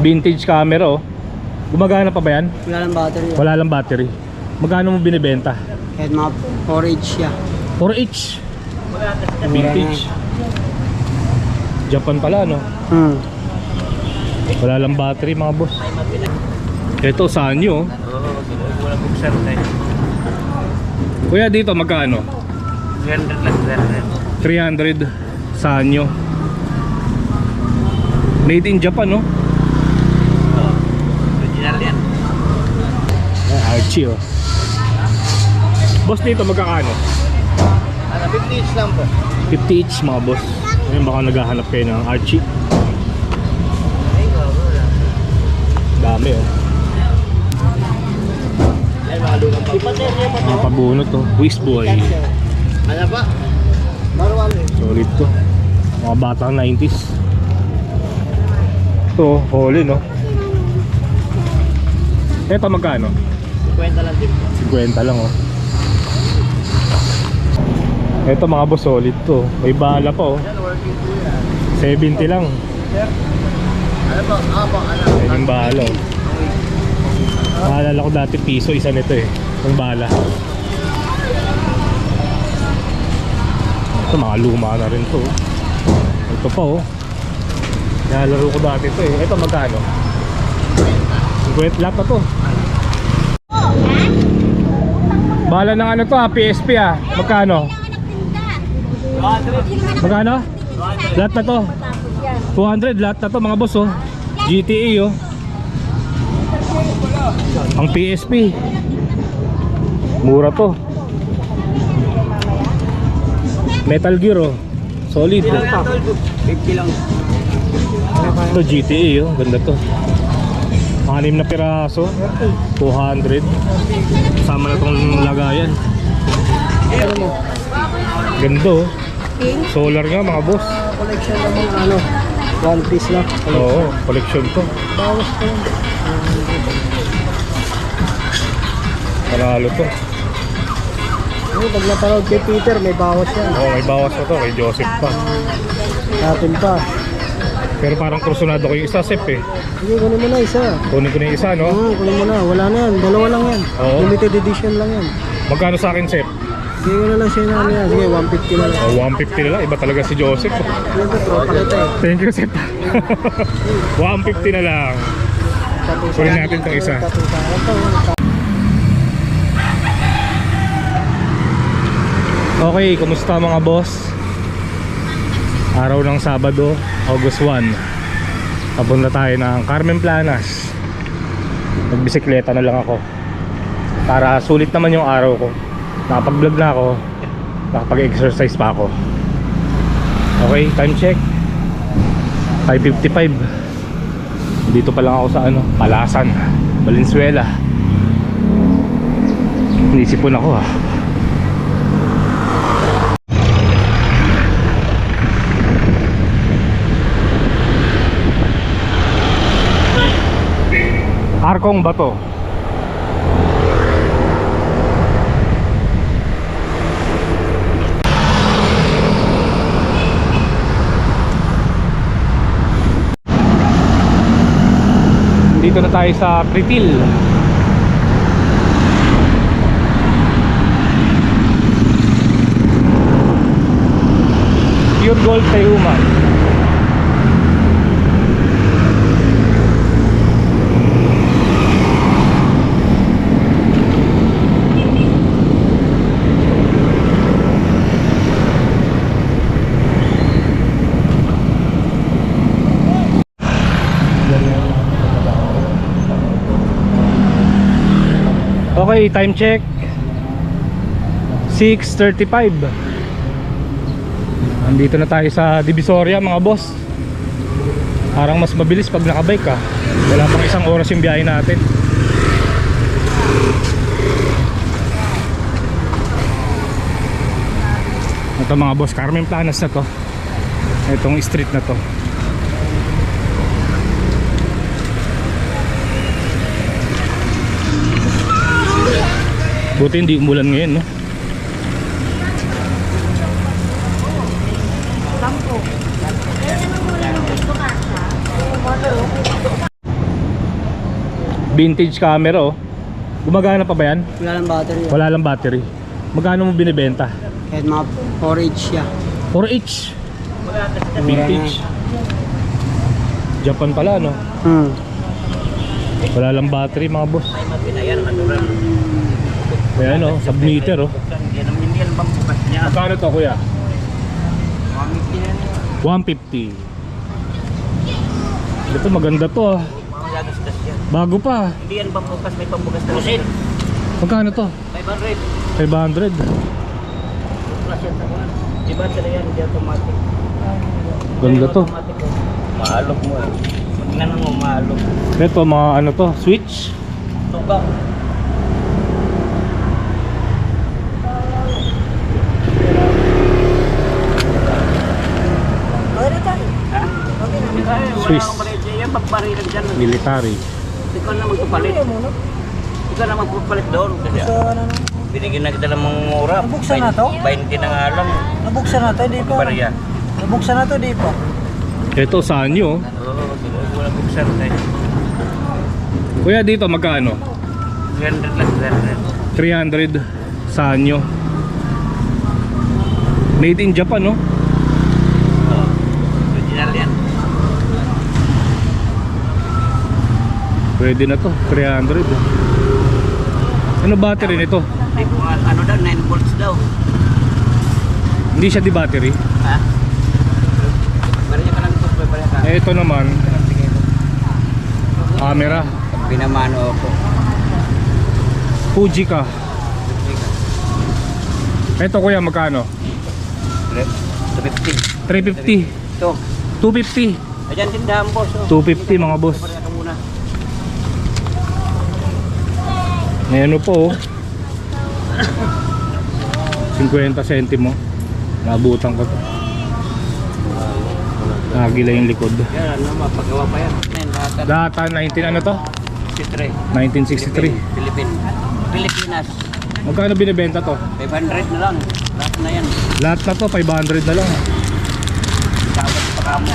Vintage camera, oh. Gumagana pa ba yan? Wala lang battery. Wala lang battery. Magkano mo binibenta? Kahit mga 4H siya. 4H. Vintage. Japan pala, no? Wala lang battery, mga boss. Ito, Sanyo. Kuya, dito magkano? 300 lang, 300 Sanyo. Made in Japan, no? original yan. Archie, oh. Boss, dito magkakano? 50 each lang po. 50 each, mga boss. Ngayon baka naghahanap kayo ng Archie. Dami, oh. Ay, mga lugang pa. Mga pabunot, oh. Whiz boy. Ano ba? Marwal eh. Solid to. Mga batang 90s. Ito, holy, no? Ito magkano? 50 lang din po. 50 lang, oh. Ito mga boss, solid to. May bala pa, oh. Yan, working po yan. 70 lang. Sir? Ano po? Ano? Yan yung bala, oh. Naalala ko dati piso isa nito, eh. Yung bala. Ito mga luma na rin to. Ito pa, oh. Nalaro ko dati to, eh. Ito magkano? 50 lahat na to. Bala ng ano to, ah, PSP, ah. Magkano? Magkano? Lahat na to 200 lahat na to, mga boss, oh. GTA, oh. Ang PSP mura to. Metal Gear, oh. Solid, oh. 50 lang. Ito GTA, oh. Ganda to. 6 na piraso, 200. Sama na tong lagayan. Ganda, oh. Solar nga, mga boss. Collection naman ano. One piece lang. Oo, collection to. Bawas ko yun. Panalo to. Ay, pag napanood kay Peter, may bawas yan. Oo, may bawas na to. Kay Joseph pa. Natin pa. Pero parang kursunado ko yung isa, Sep, eh. Sige, kunin mo na isa. Kunin ko na yung isa, no? Kunin mo na. Wala na yan. Dalawa lang yan. Oo. Limited edition lang yan. Magkano sa akin, Sep? Sige ko na lang siya na yan. Sige, 150 na lang. Oh, 150 na lang. Iba talaga si Joseph, oh. Sige, tropa kita eh. Thank you, Sep. 150 na lang. Kunin natin itong isa. Okay, kumusta mga boss? Araw ng Sabado, August 1. Papunta tayo ng Carmen Planas. Nagbisikleta na lang ako para sulit naman yung araw ko. Nakapag-vlog na ako, nakapag-exercise pa ako. Okay, time check 5:55. Dito pa lang ako sa ano, Palasan, Valenzuela. Inisipon ako, ah. Arkong Bato. Dito na tayo sa Pritil. Pure Gold Tayuman. Okay, time check 6:35. Nandito na tayo sa Divisoria, mga boss. Parang mas mabilis pag nakabike ka. Wala pang isang oras yung biyahe natin. Ito mga boss, Carmen Planas na to. Itong street na to. Buti hindi umulan ngayon, no? Vintage camera oh. Gumagana pa ba yan? Wala lang battery. Wala lang battery. Magkano mo binibenta? Kahit mga 4H siya. 4H. Vintage. Japan pala no? Wala lang battery mga boss. Ayan oh, submeter oh. Magkano to kuya? 150. Ito maganda to ah. Bago pa. Hindi yan pambukas, may pambukas na rin. Magkano to? 500. 500. Plus yan sa mga. Diba sila yan, hindi automatic. Ganda to. Maalok mo eh. Magnan mo, maalok. Ito mga ano to, switch. Tubang. Swiss. Yan, pagparilan dyan. Military. Ikaw na magpapalit. Ikaw na magpapalit doon. Binigyan na kita ng mga mura. Nabuksan na to? 20 na nga lang. Nabuksan na to, di pa. Pariya. Nabuksan na to, di pa. Ito saan nyo? Oo, wala buksan tayo. Kuya dito magkano? 300 lang, 300. 300 saan nyo? Made in Japan no? Oo. Original yan. Pwede na to, 300. Ano battery nito? Ano daw, 9 volts daw. Hindi siya di battery. Ha? Bariya ka lang ito, bariya ka. Ito naman, camera. Pinamano ako. Fuji ka. Ito kuya magkano? 250. 350. Ito. 250. Ayan tindahan boss. 250 mga boss. Bariya ka muna. May ano po oh. 50 sentimo. Nabutan ko to. Nagila yung likod. Yan, ano, mapagawa pa yan. Data 19 ano to? 63. 1963. Pilipinas. Magkano binibenta to? 500 na lang. Lahat na yan. Lahat na to 500 na lang. Dapat pa ka mo.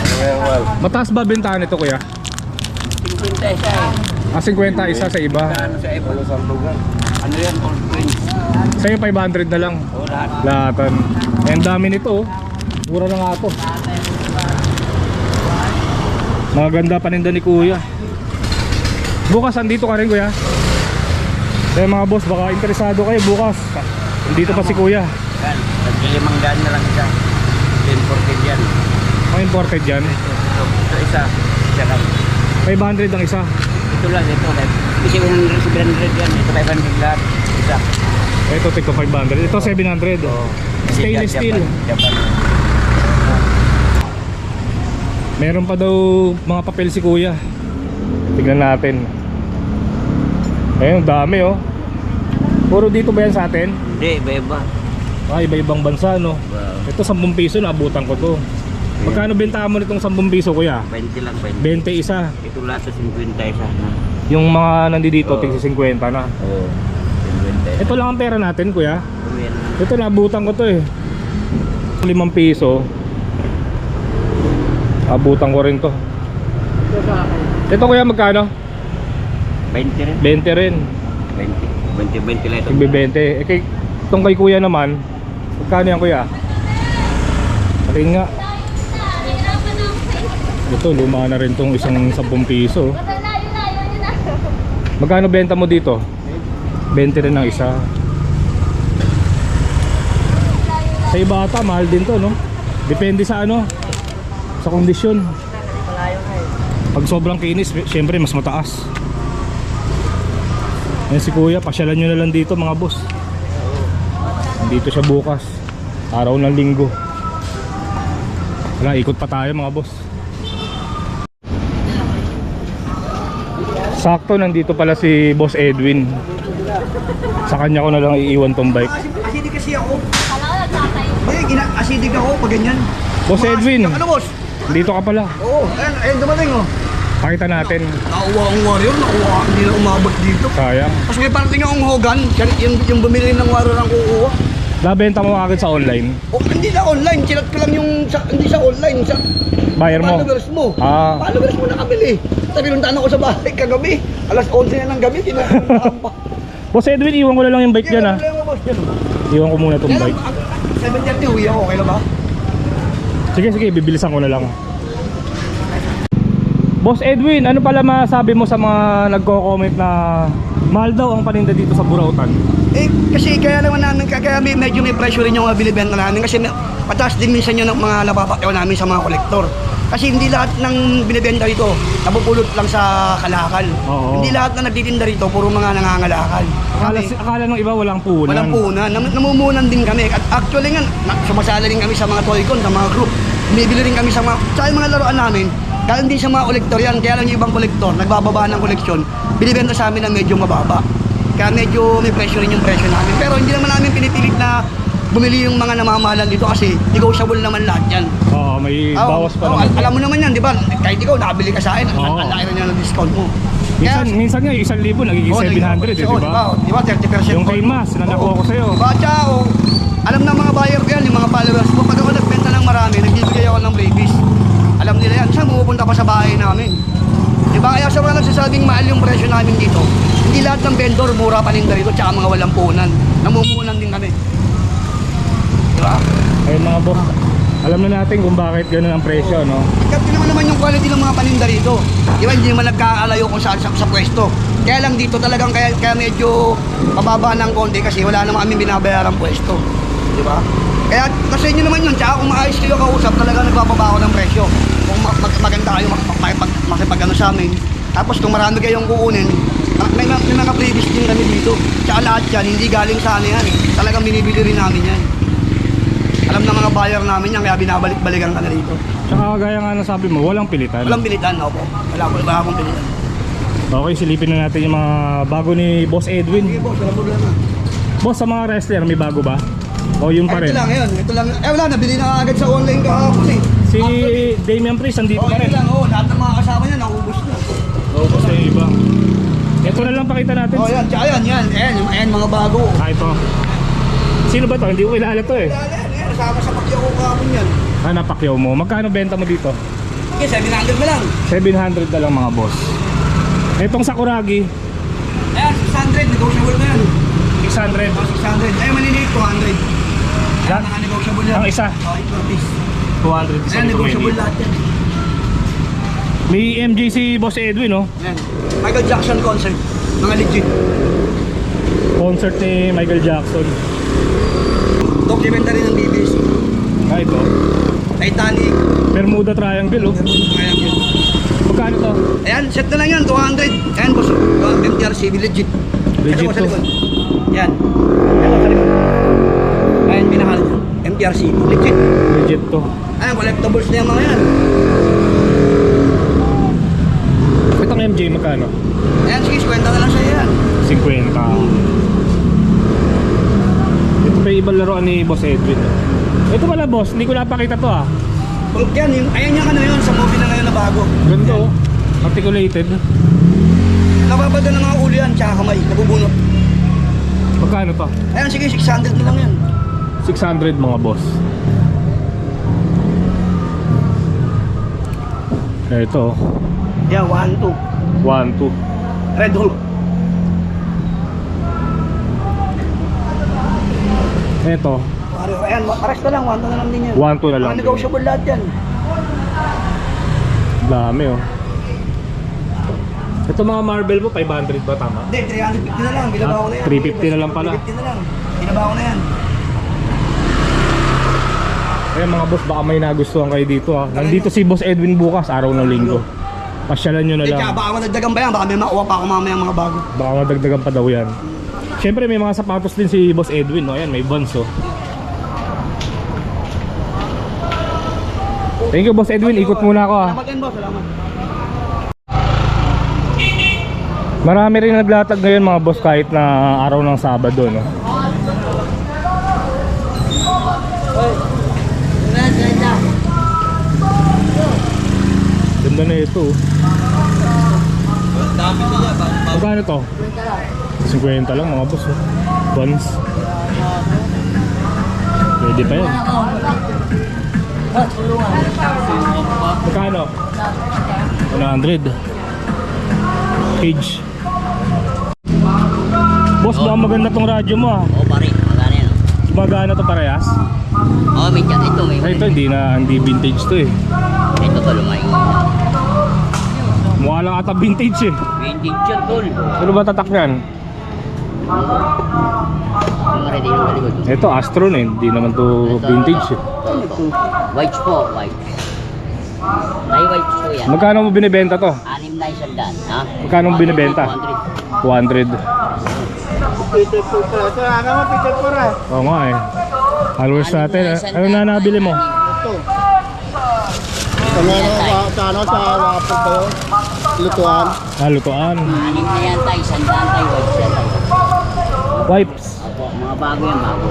Mataas ba bentahan nito kuya? 50 isa eh. Ah 50 isa sa iba. Ano sa iba? Ano yan? Cold drinks. Sa'yo 500 na lang. O lahat. Lahatan. Eh, ang dami nito oh. Mura na nga to. Maganda paninda ni kuya. Bukas andito ka rin kuya. Kaya mga boss baka interesado kayo bukas. Andito pa si kuya. Yan. Nag-500 na lang isa. 10% yan. Mga imported yan. Ito isa. Isa lang. 500 ang isa. Ito lang. Ito. Kasi 100 yan. Ito 500 lahat. Isa. Ito tigko 500. Ito 700. Stainless steel. Japan. Meron pa daw mga papel si kuya. Tignan natin. Ayun, dami oh. Puro dito ba yan sa atin? Hindi, iba-iba. Ah, iba-ibang bansa no. Wow. Ito 10 piso naabutan ko to. Magkano bentahan mo nitong 10 piso kuya? 20 lang, 20. 20 isa. Ito lahat sa 50 isa. Yung mga nandito Oo. tigsi 50 na. Oo. 50 isa. Ito lang ang pera natin kuya. Puro yan. Ito naabutan ko to eh. 5 piso. Abutan ko rin to. Ito kuya magkano? 20 rin. 20 rin. 20 lang ito. Tigbe 20. Eh kay itong kay kuya naman, magkano yan kuya? Patingin nga. Ito luma na rin tong isang 10 piso. Magkano benta mo dito? 20 rin ang isa. Sa iba ata mahal din to no? Depende sa ano, sa kondisyon. Pag sobrang kinis, syempre mas mataas. Ayan si kuya, pasyalan nyo na lang dito mga boss. Dito siya bukas, araw ng linggo. Wala, ikot pa tayo mga boss. Sakto, nandito pala si Boss Edwin. Sa kanya ko na lang iiwan tong bike. Asidig kasi ako. Asidig ako pag ganyan. Boss Edwin, Ano boss? dito ka pala. Oo, ayun dumating oh. Pakita natin. Nakuha ang warrior, nakuha, hindi na umabot dito. Sayang. Tapos may parating akong Hogan, yung bumili ng warrior ang kukuha. Nabenta mo agad sa online. O, hindi sa online, chinat ko lang yung, hindi sa online, sa Buyer mo. followers mo. Ah. Followers mo nakabili. Tapos pinuntahan ako sa bahay kagabi. Alas 11 na ng gabi, tinanong pa. Boss Edwin, iwan ko na lang yung bike dyan, ha. Problema, boss, yan. Iwan ko muna itong Yan, bike. 7:30 uwi ako, okay na ba? Sige, sige, bibilisan ko na lang. Boss Edwin, ano pala masabi mo sa mga nagko-comment na mahal daw ang paninda dito sa Burautan? Eh, kasi kaya naman namin, kaya medyo may pressure rin yung mga binibenta namin kasi pataas din minsan yun ng mga napapakyaw namin sa mga kolektor. Kasi hindi lahat ng binibenta rito napupulot lang sa kalakal. Oo. Hindi lahat na nagtitinda rito puro mga nangangalakal. Akala ng iba walang puhunan. Walang puhunan. Namumunan din kami. At actually nga, sumasala rin kami sa mga toycon, sa mga group. Binibili rin kami sa mga laruan namin. Kaya hindi sa mga kolektor yan. Kaya lang yung ibang kolektor, nagbababa ng koleksyon, binibenta sa amin na medyo mababa. Kaya medyo may pressure rin yung presyo namin. Pero hindi naman namin pinipilit na bumili yung mga namamahalan dito kasi negotiable naman lahat yan. Oo, may bawas pa naman. Alam mo naman yan, di ba? Kahit ikaw, nakabili ka sa akin, Oo. ang laki na niya ng discount mo. Minsan nga, 1,000 nagiging 700, di ba? Di ba, 30%. Yung kay Mas, na nakuha ko sa'yo. Diba, tsaka, alam ng mga buyer ko yan, yung mga followers mo, pag ako nagbenta ng marami, nagbibigay ako ng freebies. Alam nila yan, siya pumupunta pa sa bahay namin. Diba, kaya sa mga nagsasabing mahal yung presyo namin dito, hindi lahat ng vendor, mura paninda rito, tsaka mga walang puhunan. Namumunan din kami. Diba? Ayun mga boss, alam na natin kung bakit ganun ang presyo, no? Kasi naman yung quality ng mga paninda rito. Diba, hindi naman nagkaalayo kung saan sa pwesto. Kaya lang dito talagang kaya medyo mababa ng konti kasi wala naman kami binabayarang pwesto. Diba? Kaya kasi inyo naman yun, tsaka kung maayos kayo kausap, talaga nagbababa ako ng presyo. Kung maganda kayo makipag-ano sa amin. Tapos kung marami kayong kukunin, may mga previous din kami dito. Tsaka lahat yan, hindi galing sa ano yan. Talagang binibili rin namin yan. Alam na mga buyer namin yan, kaya binabalik-balikan ka na dito. Tsaka gaya nga nasabi mo, walang pilitan. Walang pilitan, opo. Wala akong pilitan. Okay, silipin na natin yung mga bago ni Boss Edwin. Sige boss, wala problema. Boss, sa mga wrestler, may bago ba? O yun pa rin? Ito lang, yun. Ito lang. Wala, nabili na agad sa online kahapon eh. Si Damian Priest, andito pa rin. Ito lang, lahat ng mga kasama niya, naubos na. Oo, kasi iba. Ito na lang pakita natin. Yan, tsaka yan. Ayan, mga bago. Ah, ito. Sino ba to? Hindi ko kilala to eh. Ayan, kasama sa pakyaw ko kahapon yan. Ah, napakyaw mo. Magkano benta mo dito? Okay, 700 na lang. 700 na lang mga boss. Itong Sakuragi, Ayan, 600, negotiable na yan. 600. 600. Ayan, maliliit, 200. Ayan, naka-negotiable yan. Ang isa? Ito, please. 200. Ayan, negotiable lahat yan. May MJ si Boss Edwin, no? Ayan, Michael Jackson concert. Mga legit. Concert ni Michael Jackson. Documentary ng BBC. Ah, ito. Titanic. Bermuda Triangle, oh. Ayan, Magkano to? ayan, set na lang yan, 200. Ayan, boss. MTRCB, legit. Legit Ito, sa to. likod. Yan. Ito sa likod. Ayan, pinakal. MTRCB, legit. Legit to. Ayan, collectibles na yung mga yan. Itong MJ, magkano? Ayan, sige, 50 na lang sa'yo yan. 50. Ito pa yung ibang laruan ni Boss Edwin. Ito pala boss, hindi ko napakita to ah. Bulk yan, ayan yung ano yun, sa movie na ngayon na bago. Ganda oh. Articulated. Nababada ng mga ulo yan, tsaka kamay, nabubunot. Magkano to? Ayan, sige, 600 na lang yan. 600 mga boss. Ito. Yan, 1, 2. 1, 2. Red Hulk. Ito. Ayan, pares na lang, 1, 2 na lang din yan. 1, 2 na lang. Mga negotiable lahat yan. Dami oh. Ito mga marble po, 500 ba tama? Hindi, 350 na lang, binaba ko na yan. 350 na lang pala. 350 na lang, binaba ko na yan. Ayan mga boss, baka may nagustuhan kayo dito ah. Nandito si Boss Edwin bukas, araw ng linggo. Pasyalan nyo na Eh, lang. tsaka baka madagdagan ba yan, baka may makuha pa ako mamaya mga bago. Baka madagdagan pa daw yan. Siyempre may mga sapatos din si Boss Edwin, no? Ayan, may Vans oh. Thank you Boss Edwin, ikot muna ako ah. Salamat yan boss, salamat. Marami rin naglatag ngayon mga boss kahit na araw ng Sabado, no? Ganda na ito. Magkano to? 50 lang mga boss. Oh. Vans. Pwede pa yan. Magkano? 100. Cage. Boss, baka maganda tong radyo mo ah. Oo, pare. Magkano yan? Magana to parehas? Oo, may tiyan. Ito, may. Ay, ito hindi vintage to eh. Ito, tol. May. Mukha lang ata vintage eh. Vintage yan, tol. Ano ba tatak niyan? Yung ready yung galikod. Ito Astron eh, hindi naman to vintage eh. Whites po, white. Ay, white po yan. Magkano mo binibenta to? 6 na isang daan. Ha? Magkano mo binibenta? 200. 200. Oo nga eh. Followers natin eh. Ano na nabili mo? Sa wapag kayo? Lutuan? Lutuan. 6 na yan tayo, isang daan tayo, whites yan tayo. Wipes. Opo, mga bago yan, bago.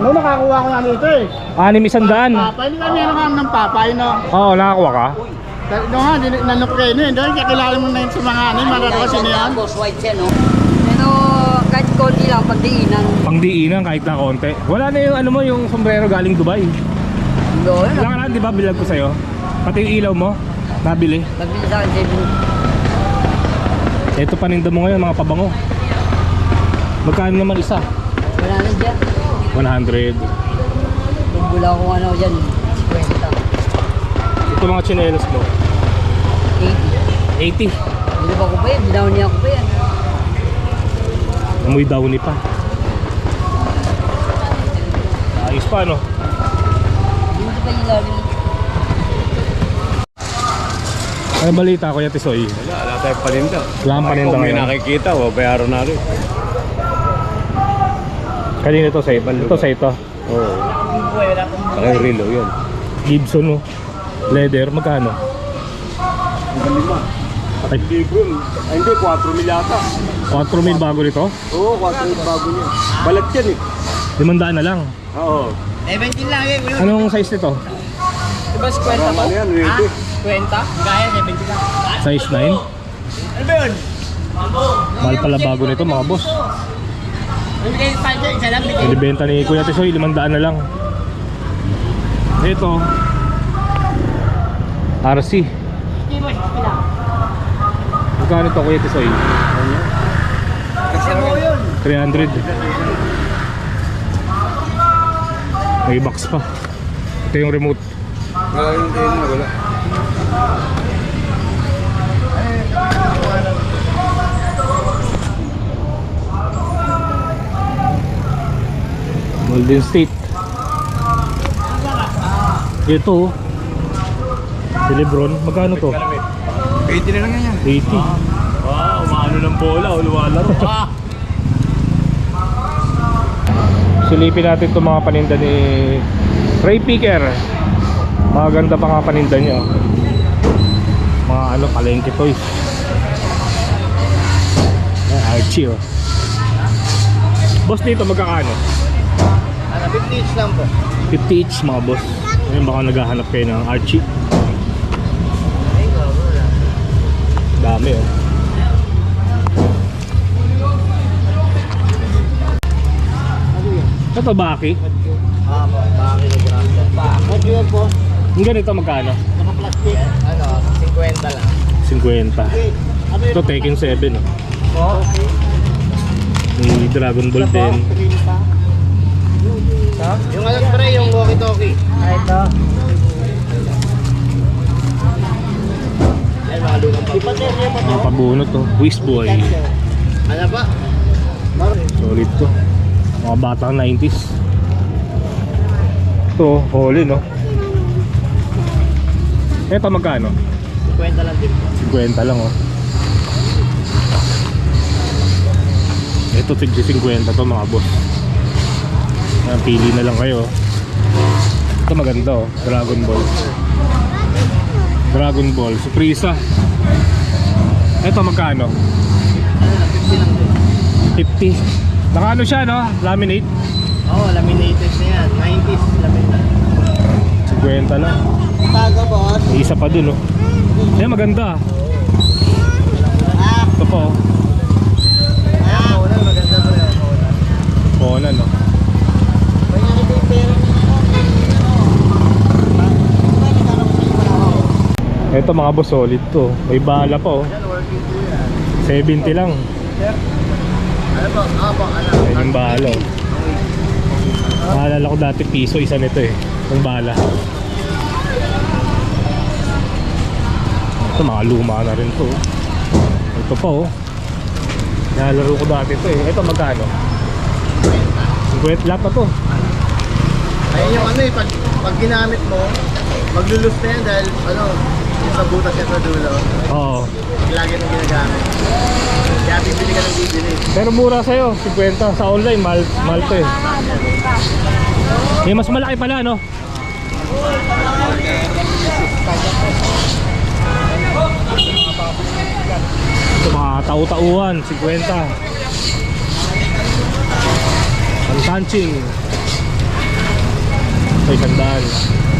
Ano nakakuha ko na nito eh? 600. Papa, hindi kami naman ng papa, no? Oo, nakakuha ka? No nga, nanok kayo no, doon kakilala mo na yun sa mga ano, mararo kasi niyan. Boss, whites yan, no? Pero kahit konti lang, pagdiinan. Pangdiinan kahit na konti. Wala na yung ano mo, yung sombrero galing Dubai. Doon, Wala ka na, di ba bilag ko sa'yo? Pati yung ilaw mo, nabili. nagbili sa akin, 7. Ito paninda mo ngayon, mga pabango. Magkano naman isa? Wala na dyan. 100. Nagbula ko ano dyan, 50. Ito mga tsinelas mo, 80. 80. Hindi ba ko pa yan? Binaw niya ako pa yan. Amoy downy pa. Ayos pa, no? Hindi pa yung lari. Ano balita, Kuya Tisoy? Wala tayong paninda. Wala kang paninda Kung may ngayon. nakikita, bayaran na rin. Kanina to sa ito? Ito sa ito? Oo. Saka yung relo, yun. Gibson, no? Leather, magkano? Ay, Hindi, 4 mil yata. 4,000 bago nito? Oo, 4 mil bago niya. Balat yan eh. 500 na lang. Oo. Anong size nito? Tama na yan, ready. Size 9? Mahal pala bago nito mga boss. Binibenta ni Kuya Tisoy, 500 na lang. Ito RC. Magkano ito Kuya Tisoy? 300. May box pa. Ito yung remote. Wala. Golden State. Ito si Lebron, magkano to? 80 na lang yan. 80. Umaano ng bola, lumalaro. Silipin natin itong mga paninda ni Ray Picker. Maganda pa nga paninda niya. Mga ano, palengke toys. Archie oh. Boss dito magkakano? 50 each lang po. 50 each mga boss. Ngayon baka naghahanap kayo ng Archie. Dami oh. Ito Baki. Bakit na grande? Bakit yun po? Yung ganito magkano? Naka-plastic. Ano, 50 lang. 50. Ito Tekken 7 oh. Okay. May Dragon Ball 10. Yung alam pre, yung walkie-talkie. Ito. Yan, mga lugang pa. Mga pabunot to. Whiz Boy. Ano ba? Solid to. Mga batang 90s. Ito, holy no. Ito magkano? 50 lang din. 50 lang oh. Ito tigsi 50 to mga boss. Ayan, pili na lang kayo. Ito maganda oh. Dragon Ball. Dragon Ball. Surpresa. Ito magkano? 50. Nakaano siya no? Laminate. Oo, laminated na yan. 90s laminated. 50 lang. Taga boss. May isa pa dun oh. Ayan maganda. Ito po oh. Ayan, Conan, maganda pa rin. Conan no. May nakita yung pera niya. Ito mga boss, solid to. May bala pa oh. 70 lang. Yan yung bala oh. Naalala ko dati piso isa nito eh. Yung bala. Ito mga luma na rin to. Ito pa oh. Nalalaro ko dati to eh. Ito magkano? 50 lahat na to. Ayun yung ano eh, pag ginamit mo, maglulus na yan dahil ano, yung sa butas niya sa dulo, Oo. lagi nang ginagamit. Kaya bibili ka ng bibili. Pero mura sa'yo, 50 sa online, mahal to eh. May mas malaki pala no? Ito mga tau-tauhan, 50. Ang tanching. Ito 100.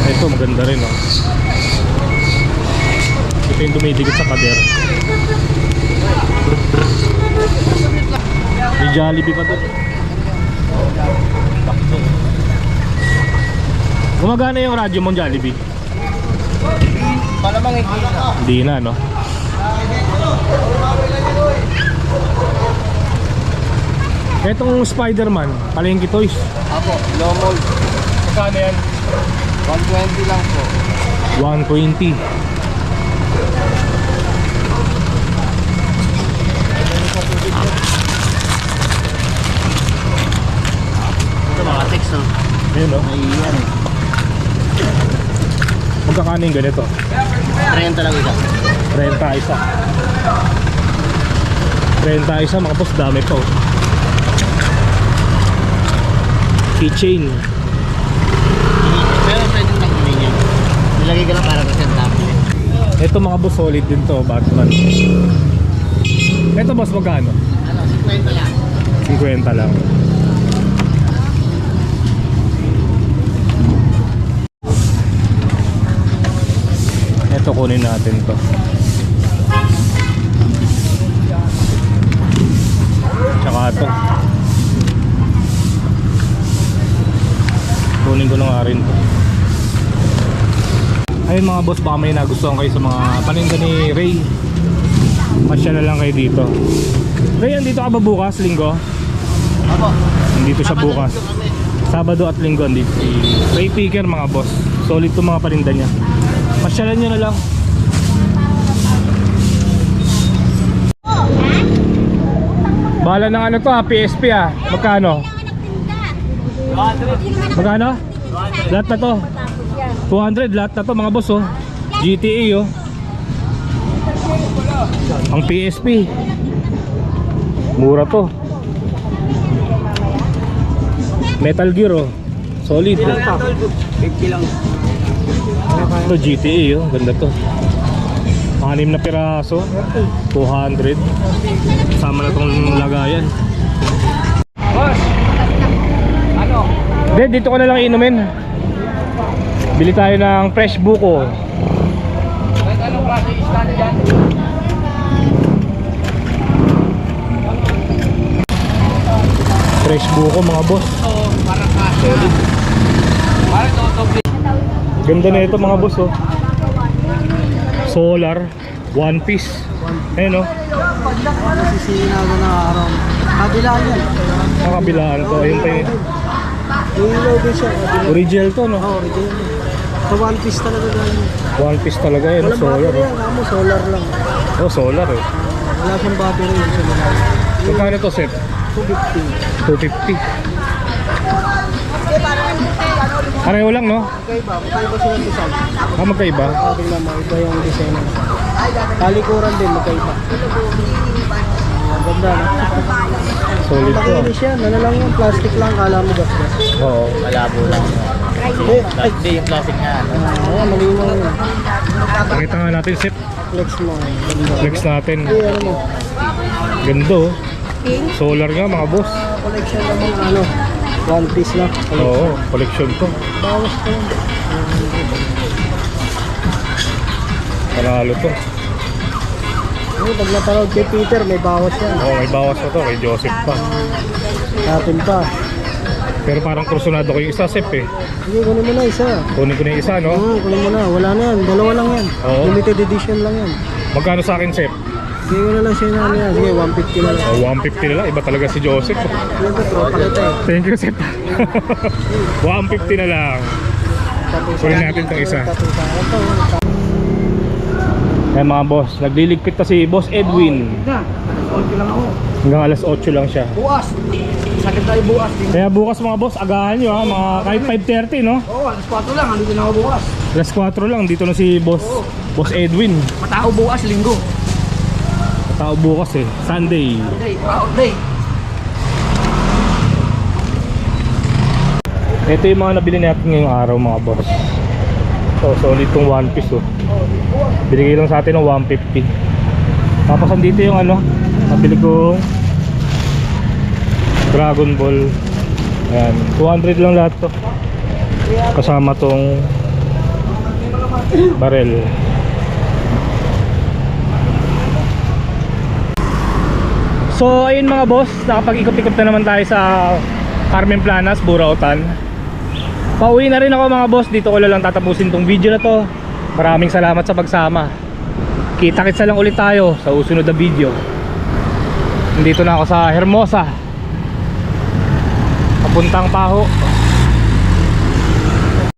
Ito maganda rin oh. Ito yung dumidikit sa pader. May Jollibee pa doon. Gumagana yung radyo mong Jollibee? Malamang hindi na. Hindi na no? Etong Spider-Man, palengke toys. Ako, low mold. Magkano yan? 120 lang po. 120. Ito mga text no? Ayun no? Ay yan eh. Magkakano yung ganito? 30 lang isa. 30 isa. 30 isa mga boss, dami pa oh. Keychain. Pero pwedeng tanggalin yan. Nilagay ka lang para kasi ang dami. Ito mga boss, solid din to, Batman. Ito boss, magkano? Ano, 50 lang. 50 lang. Ito kunin natin to. Tsaka ito. Kunin ko na nga rin to. Ayun mga boss, baka may nagustuhan kayo sa mga paninda ni Ray. Pasya na lang kayo dito. Ray, andito ka ba bukas, linggo? Ako. Nandito siya bukas. Sabado at linggo andito si Ray Picker mga boss. Solid to mga paninda niya. Pasyalan nyo na lang. Bahala ng ano to ha, PSP ha. Magkano? Magkano? Lahat na to 200 lahat na to mga boss oh. GTA oh. Ang PSP mura to. Metal Gear oh. Solid oh. 50 lang. Ito GTA oh. Ganda to. 6 na piraso 200. Sama na tong lagayan. Boss! Ano? Dito ko na lang inumin. Bili tayo ng fresh buko. Kahit anong klase stand dyan? Fresh buko mga boss. Oo, parang kasi. Solid. Parang doble. Ganda na ito mga boss oh. Solar, one piece. Ayun oh. Nasisingin ako ng araw. Kabilaan yan. Makabilaan to. Ayun pa yun. Yung ilaw din siya. Original to no? Oo, original. Sa one piece talaga galing. One piece talaga yun. Walang Solar battery oh. yan. Kamo, solar lang. Oh solar eh. Wala siyang battery yun sa mga. Magkano to set? 250. 250. Pareho lang no? Magkaiba. Magkaiba silang design. Magkaiba. Ating lang iba yung design. Talikuran din, magkaiba. Ang ganda na. Solid to. Makinis yan. Ano lang yung plastic lang. Kala mo gas-gas. Oo. Malabo lang. Ay, Hindi yung plastic nga. ayan, malinaw yun. Pakita nga natin set. Flex mo. Ganda. Flex natin. Ay, ano mo. Ganda oh. Solar nga mga boss. Collection naman ano. One piece lang. Oo, collection to. Bawas ko yun. Panalo to. Ay, pag napanood kay Peter, may bawas yan. Oo, may bawas na to. Kay Joseph pa. Atin pa. Pero parang kursunado ko yung isa, Sep eh. Hindi, kunin mo na isa. Kunin ko na yung isa, no? Oo, kunin mo na. Wala na yan. Dalawa lang yan. Oo. Limited edition lang yan. Magkano sa akin, Sep? Sige ko na lang siya na ano yan. Sige, 150 na lang. Oh, 150 na lang. Iba talaga si Joseph. Ito, tropa kita eh. Thank you, Sep. 150 na lang. Kunin natin itong isa. Eh mga boss, nagliligpit na si Boss Edwin. Na, alas 8 lang ako. Hanggang alas 8 lang siya. Bukas. Sakit tayo bukas. Kaya bukas mga boss, agahan nyo ha. Mga kahit 5:30, no? Oo, alas 4 lang. Andito na ako bukas. Alas 4 lang, dito na si Boss Edwin. Matao bukas, linggo. Tao bukas eh, Sunday. Day, out day. Ito yung mga nabili natin ngayong araw mga boss. So, solid tong one piece oh. Binigay lang sa atin ng 150. Tapos andito yung ano, nabili kong Dragon Ball. Ayan, 200 lang lahat to. Kasama tong barel. So ayun mga boss, nakapag-ikot-ikot na naman tayo sa Carmen Planas, Burautan. Pauwi na rin ako mga boss, dito ko lang tatapusin tong video na to. Maraming salamat sa pagsama. Kita-kits na lang ulit tayo sa susunod na video. Nandito na ako sa Hermosa, papuntang Paho.